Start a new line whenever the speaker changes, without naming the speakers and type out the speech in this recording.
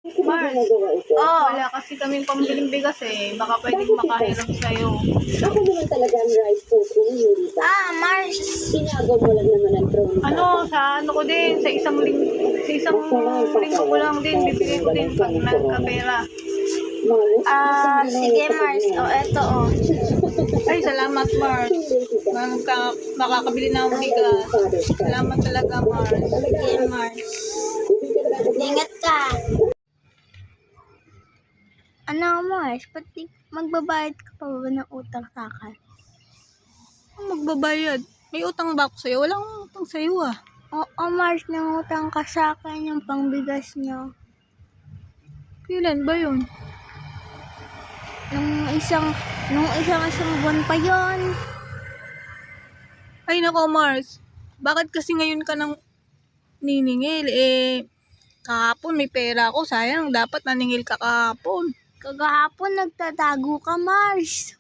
Mars, wala kasi kaming pambiling bigas eh. Baka pwedeng makahiram sa'yo.
Ako naman talaga ang rice cooker, hindi ba?
Mars.
Tinagaw mo lang naman ang throne.
Ano, sa ano ko din, sa isang linggo ko lang din, bibigay ko din pag nagkapera.
Sige Mars. Eto
Ay, salamat Mars. Makakabili na ako bigas. Salamat talaga Mars.
Sige Mars. Ingat ka. Ano Mars, pati magbabayad ka pa ba ng utang sa akin?
Magbabayad. May utang ba ako sa'yo? Wala akong utang sa'yo ah.
Oo Mars, nangutang ka sa akin yung pangbigas niyo.
Kailan ba yun?
Nung isang buwan pa yon.
Ay nako Mars. Bakit kasi ngayon ka nang niningil? Kahapon may pera ako. Sayang, dapat naningil ka kahapon.
Kagahapon nagtatago ka Mars.